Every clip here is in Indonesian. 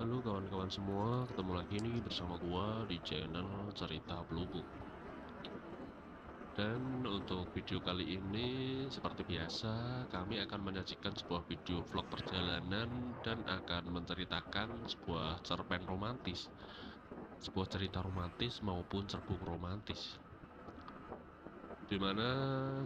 Halo kawan-kawan semua, ketemu lagi nih bersama gua di channel Cerita Blubuk. Dan untuk video kali ini, seperti biasa, kami akan menyajikan sebuah video vlog perjalanan dan akan menceritakan sebuah cerpen romantis, sebuah cerita romantis maupun cerbung romantis. Dimana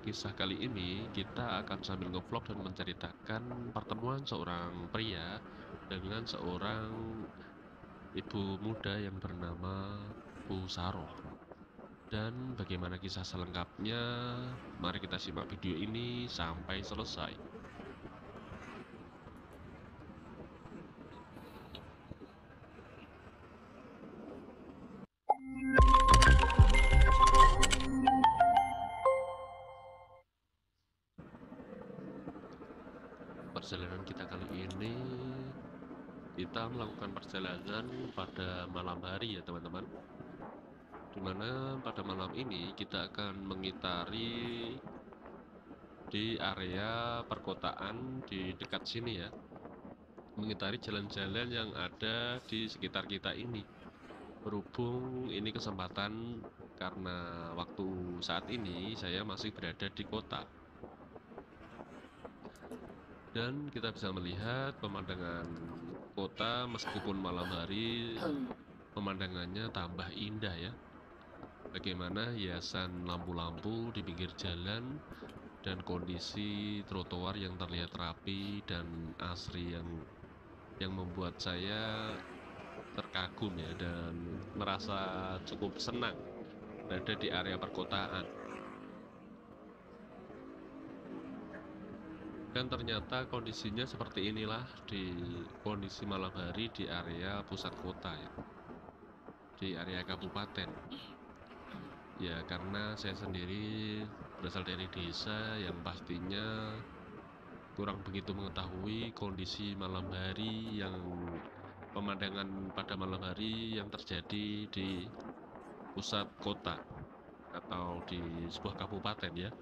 kisah kali ini kita akan sambil ngevlog dan menceritakan pertemuan seorang pria dengan seorang ibu muda yang bernama Bu Saroh. Dan bagaimana kisah selengkapnya, mari kita simak video ini sampai selesai. Perjalanan kita kali ini, kita melakukan perjalanan pada malam hari ya teman-teman. Dimana pada malam ini kita akan mengitari di area perkotaan di dekat sini ya, mengitari jalan-jalan yang ada di sekitar kita ini. Berhubung ini kesempatan karena waktu saat ini saya masih berada di kota, dan kita bisa melihat pemandangan kota meskipun malam hari pemandangannya tambah indah ya. Bagaimana hiasan lampu-lampu di pinggir jalan dan kondisi trotoar yang terlihat rapi dan asri yang membuat saya terkagum ya, dan merasa cukup senang berada di area perkotaan. Dan ternyata kondisinya seperti inilah di kondisi malam hari di area pusat kota ya, di area kabupaten ya, karena saya sendiri berasal dari desa yang pastinya kurang begitu mengetahui kondisi malam hari yang pemandangan pada malam hari yang terjadi di pusat kota atau di sebuah kabupaten ya.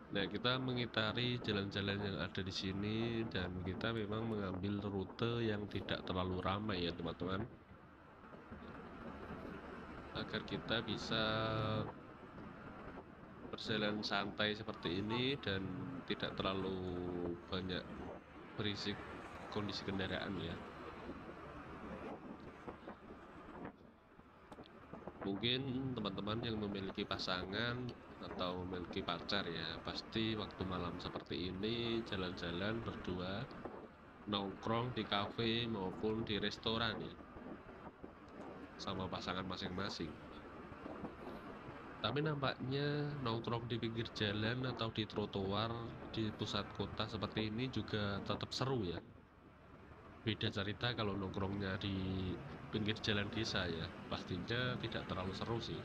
Nah, kita mengitari jalan-jalan yang ada di sini dan kita memang mengambil rute yang tidak terlalu ramai ya teman-teman, agar kita bisa berjalan santai seperti ini dan tidak terlalu banyak berisik kondisi kendaraan ya. Mungkin teman-teman yang memiliki pasangan atau memiliki pacar ya, pasti waktu malam seperti ini jalan-jalan berdua, nongkrong di kafe maupun di restoran ya, sama pasangan masing-masing. Tapi nampaknya nongkrong di pinggir jalan atau di trotoar di pusat kota seperti ini juga tetap seru ya. Beda cerita kalau nongkrongnya di pinggir jalan desa ya, pastinya tidak terlalu seru sih.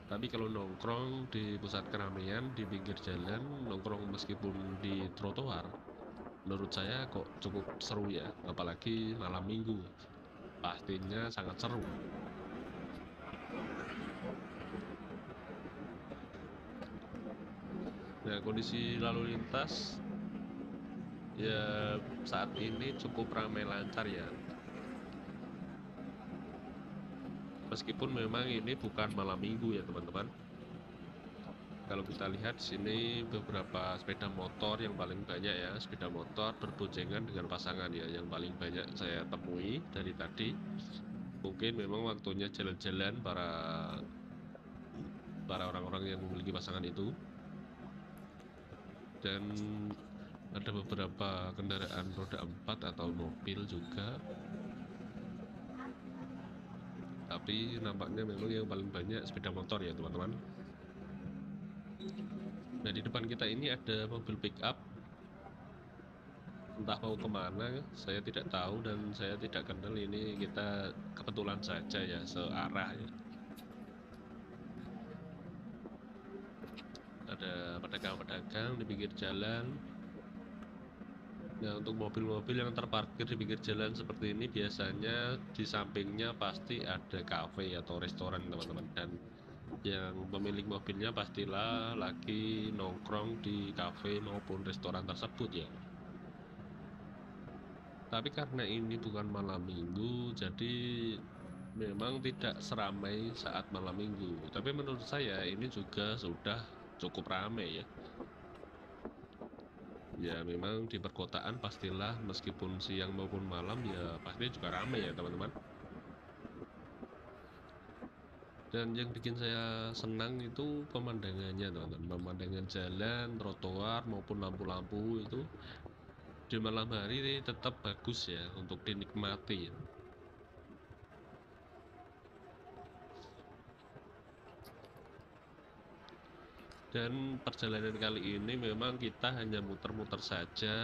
Tapi kalau nongkrong di pusat keramaian di pinggir jalan, nongkrong meskipun di trotoar, menurut saya kok cukup seru ya, apalagi malam minggu, pastinya sangat seru. Nah, kondisi lalu lintas ya saat ini cukup ramai lancar ya, meskipun memang ini bukan malam minggu ya teman-teman. Kalau kita lihat sini beberapa sepeda motor yang paling banyak ya, sepeda motor berboncengan dengan pasangan ya, yang paling banyak saya temui dari tadi. Mungkin memang waktunya jalan-jalan para orang-orang yang memiliki pasangan itu. Dan ada beberapa kendaraan roda 4 atau mobil juga, tapi nampaknya memang yang paling banyak sepeda motor ya teman-teman. Nah, di depan kita ini ada mobil pick up, entah mau kemana saya tidak tahu dan saya tidak kenal, ini kita kebetulan saja ya searah ya. Ada pedagang-pedagang di pinggir jalan. Nah, untuk mobil-mobil yang terparkir di pinggir jalan seperti ini biasanya di sampingnya pasti ada kafe atau restoran teman-teman, dan yang pemilik mobilnya pastilah lagi nongkrong di kafe maupun restoran tersebut ya. Tapi karena ini bukan malam minggu, jadi memang tidak seramai saat malam minggu. Tapi menurut saya ini juga sudah cukup ramai ya. Ya memang di perkotaan pastilah meskipun siang maupun malam ya pasti juga ramai ya teman-teman. Dan yang bikin saya senang itu pemandangannya teman-teman. Pemandangan jalan, trotoar maupun lampu-lampu itu di malam hari tetap bagus ya untuk dinikmati ya. Dan perjalanan kali ini memang kita hanya muter-muter saja,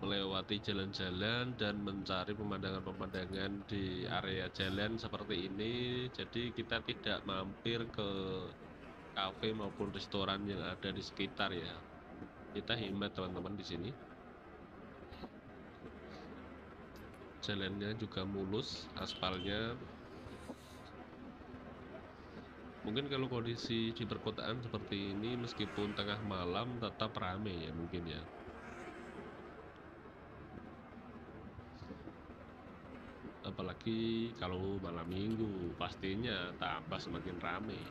melewati jalan-jalan dan mencari pemandangan-pemandangan di area jalan seperti ini. Jadi kita tidak mampir ke kafe maupun restoran yang ada di sekitar ya. Kita hemat teman-teman di sini. Jalannya juga mulus, aspalnya. Mungkin kalau kondisi di perkotaan seperti ini meskipun tengah malam tetap ramai ya mungkin ya. Apalagi kalau malam minggu pastinya tambah semakin ramai.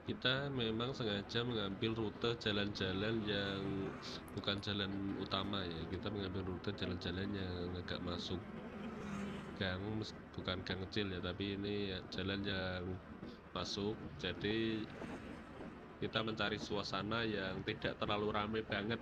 Kita memang sengaja mengambil rute jalan-jalan yang bukan jalan utama ya. Kita mengambil rute jalan-jalan yang agak masuk gang, bukan gang kecil ya, tapi ini ya, jalan yang masuk. Jadi kita mencari suasana yang tidak terlalu ramai banget.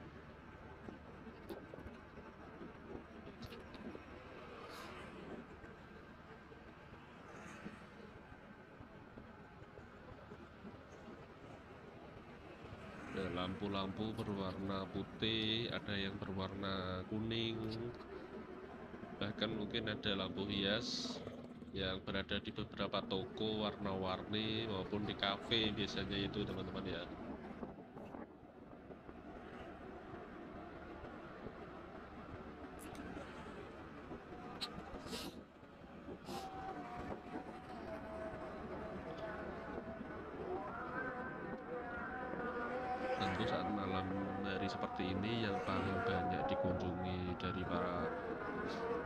Lampu-lampu berwarna putih, ada yang berwarna kuning, bahkan mungkin ada lampu hias yang berada di beberapa toko warna-warni maupun di kafe biasanya itu teman-teman ya. Tentu saat malam hari seperti ini yang paling banyak dikunjungi dari para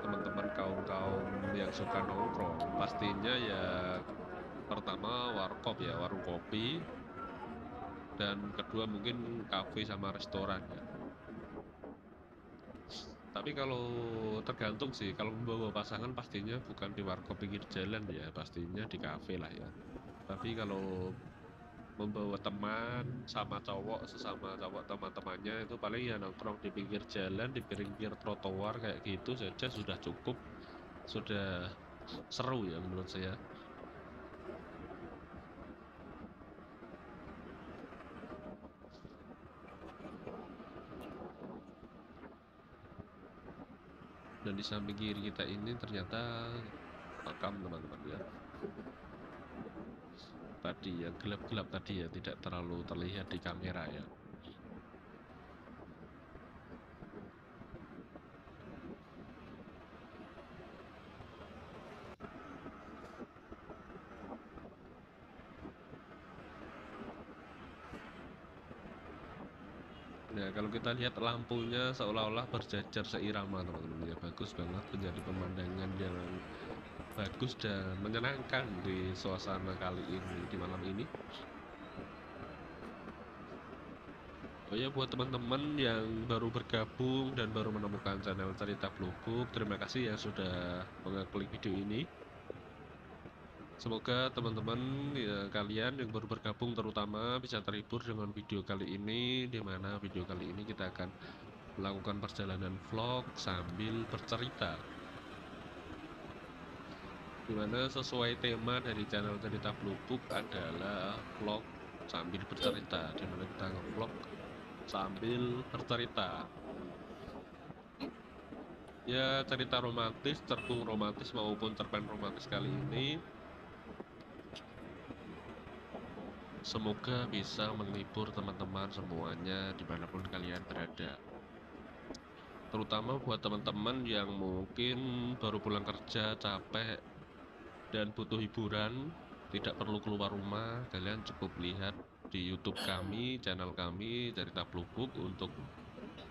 teman-teman kaum-kaum yang suka nongkrong pastinya ya pertama warkop ya, warung kopi, dan kedua mungkin kafe sama restoran ya. Tapi kalau tergantung sih, kalau membawa pasangan pastinya bukan di warkop pinggir jalan ya, pastinya di kafe lah ya. Tapi kalau membawa teman sama cowok, sesama cowok teman-temannya itu paling ya nongkrong di pinggir jalan, di pinggir trotoar kayak gitu saja sudah cukup, sudah seru ya menurut saya. Dan di samping kiri kita ini ternyata makam teman-teman ya. Tadi yang gelap-gelap tadi ya tidak terlalu terlihat di kamera ya. Nah kalau kita lihat lampunya seolah-olah berjajar seirama teman-teman ya, bagus banget, menjadi pemandangan yang bagus dan menyenangkan di suasana kali ini, di malam ini. Oh ya, buat teman-teman yang baru bergabung dan baru menemukan channel Cerita Blubub, terima kasih ya sudah mengklik video ini. Semoga teman-teman ya, kalian yang baru bergabung terutama bisa terhibur dengan video kali ini, di mana video kali ini kita akan melakukan perjalanan vlog sambil bercerita, dimana sesuai tema dari channel Cerita Blubub adalah vlog sambil bercerita, dimana kita nge-vlog sambil bercerita ya, cerita romantis, cerpen romantis maupun cerpen romantis kali ini semoga bisa menghibur teman-teman semuanya dimanapun kalian berada, terutama buat teman-teman yang mungkin baru pulang kerja capek dan butuh hiburan, tidak perlu keluar rumah, kalian cukup lihat di YouTube kami, channel kami Cerita Blubuk untuk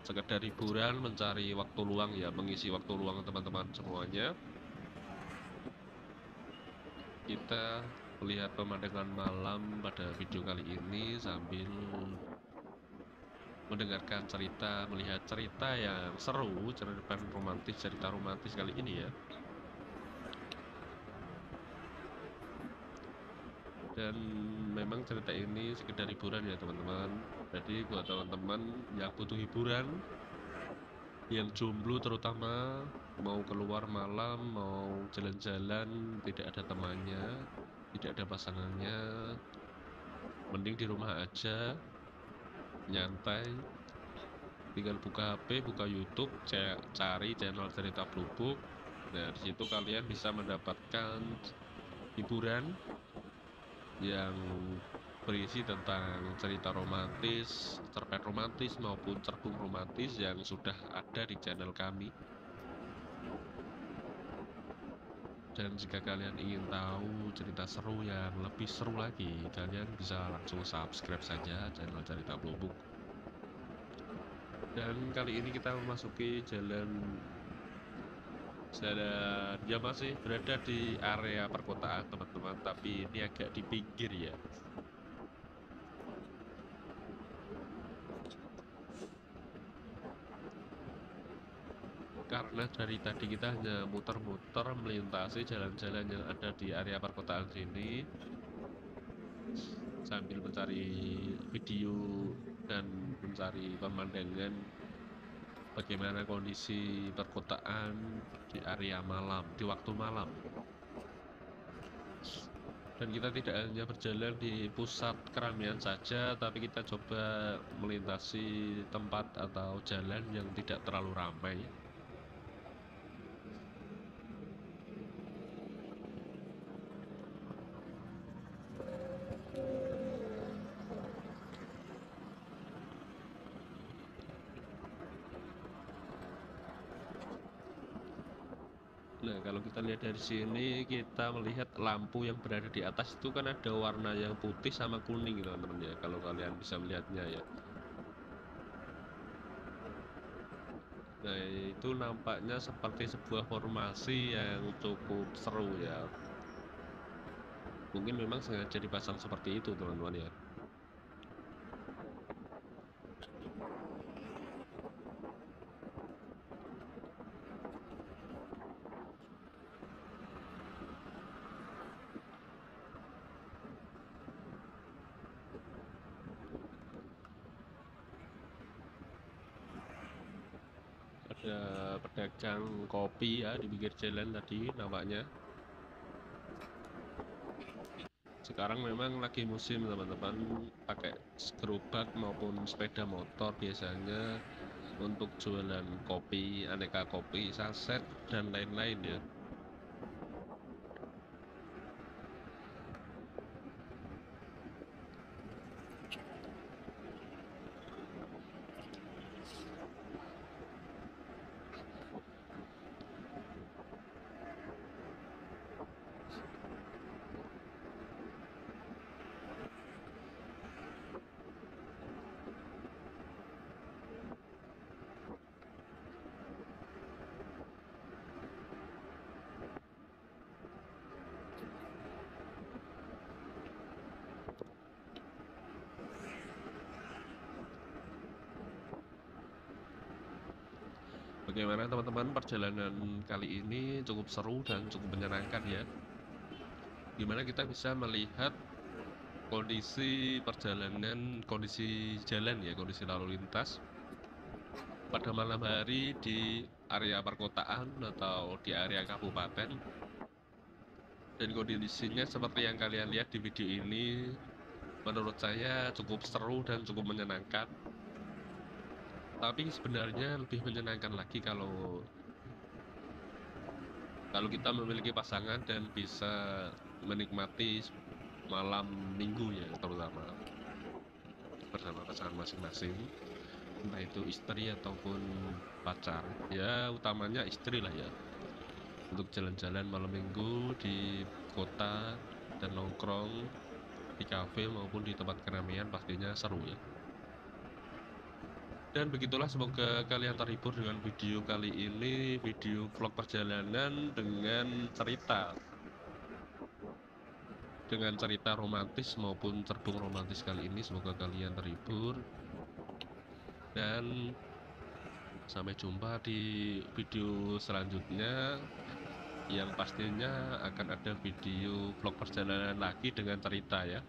sekedar hiburan, mencari waktu luang ya, mengisi waktu luang teman-teman semuanya. Kita melihat pemandangan malam pada video kali ini sambil mendengarkan cerita, melihat cerita yang seru, cerita romantis kali ini ya. Dan memang cerita ini sekedar hiburan ya teman-teman. Jadi buat teman-teman yang butuh hiburan, yang jomblo terutama, mau keluar malam, mau jalan-jalan, tidak ada temannya, tidak ada pasangannya, mending di rumah aja, nyantai, tinggal buka HP, buka YouTube, cari channel Cerita Blubuk. Nah, disitu kalian bisa mendapatkan hiburan yang berisi tentang cerita romantis, cerpen romantis maupun cerbung romantis yang sudah ada di channel kami. Dan jika kalian ingin tahu cerita seru yang lebih seru lagi, kalian bisa langsung subscribe saja channel Cerita Blubuk. Dan kali ini kita memasuki jalan dia masih berada di area perkotaan teman-teman, tapi ini agak di pinggir ya. Karena dari tadi kita hanya muter-muter melintasi jalan-jalan yang ada di area perkotaan sini sambil mencari video dan mencari pemandangan bagaimana kondisi perkotaan di area malam, di waktu malam. Dan kita tidak hanya berjalan di pusat keramaian saja, tapi kita coba melintasi tempat atau jalan yang tidak terlalu ramai. Nah, kalau kita lihat dari sini, kita melihat lampu yang berada di atas itu kan ada warna yang putih sama kuning, teman-teman ya. Kalau kalian bisa melihatnya ya. Nah, itu nampaknya seperti sebuah formasi yang cukup seru ya. Mungkin memang sengaja dipasang seperti itu, teman-teman ya. Ada pedagang kopi ya di pinggir jalan tadi nampaknya. Sekarang memang lagi musim teman-teman, pakai gerobak maupun sepeda motor biasanya untuk jualan kopi, aneka kopi, saset, dan lain-lain ya. Bagaimana teman-teman, perjalanan kali ini cukup seru dan cukup menyenangkan ya. Dimana kita bisa melihat kondisi perjalanan, kondisi jalan ya, kondisi lalu lintas pada malam hari di area perkotaan atau di area kabupaten. Dan kondisinya seperti yang kalian lihat di video ini, menurut saya cukup seru dan cukup menyenangkan. Tapi sebenarnya lebih menyenangkan lagi kalau kita memiliki pasangan dan bisa menikmati malam minggu ya, terutama bersama pasangan masing-masing, entah itu istri ataupun pacar ya, utamanya istri lah ya. untuk jalan-jalan malam minggu di kota dan nongkrong di kafe maupun di tempat keramaian pastinya seru ya. Dan begitulah, semoga kalian terhibur dengan video kali ini, video vlog perjalanan dengan cerita romantis maupun cerbung romantis kali ini. Semoga kalian terhibur dan sampai jumpa di video selanjutnya yang pastinya akan ada video vlog perjalanan lagi dengan cerita ya.